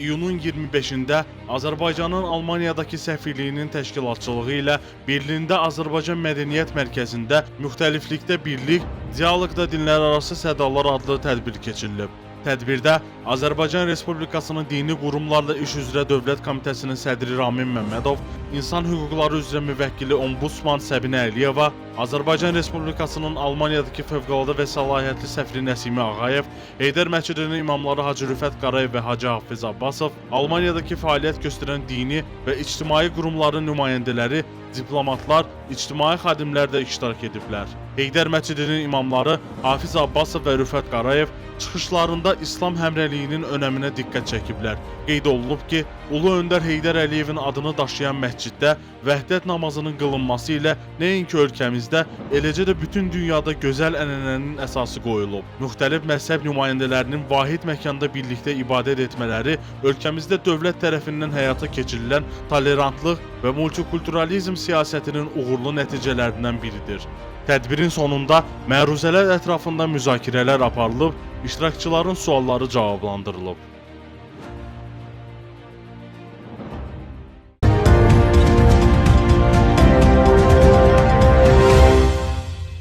iyunun 25-də Azərbaycanın Almaniyadakı səfirliyinin təşkilatçılığı ilə Berlində Azərbaycan Mədəniyyət Mərkəzində müxtəliflikdə birlik, dialoqda dinlərarası sədalar adlı tədbir keçirilib. Tədbirdə Azərbaycan Respublikasının Dini Qurumlarla İş üzrə Dövlət Komitəsinin sədri Ramin Məmmədov, İnsan Hüquqları üzrə müvəkkili Ombudsman Səbinə Əliyeva, Azərbaycan Respublikasının Almaniyadakı Fövqəladə və Səlahiyyətli Səfiri Nəsimi Ağayev, Heydər Məscidinin imamları Hacı Rüfət Qarayev və Hacı Hafiz Abbasov, Almaniyadakı fəaliyyət göstərən dini və ictimai qurumların nümayəndələri, diplomatlar, ictimai xadimlər də iştirak ediblər. Heydər Məscidinin imamları Hafiz Abbasov və Rüfət Qarayev çıxışlarında İslam həmrəliyinin önəminə diqqət çəkiblər. Qeyd olunub ki, Ulu Öndər Heydər Əliyevin adını daşıyan məsciddə vəhdət namazının qılınması ilə nəinki ölkəmizdə, eləcə də bütün dünyada gözəl ənənənin əsası qoyulub. Müxtəlif məzhəb nümayəndələrinin vahid məkanda birlikdə ibadət etmələri ölkəmizdə dövlət tərəfindən həyata keçirilən tolerantlıq və multikulturalizm siyasətinin uğurlu nəticələrindən biridir. Tədbirin sonunda məruzələr ətrafında müzakirələr aparılıb, iştirakçıların sualları cavablandırılıb.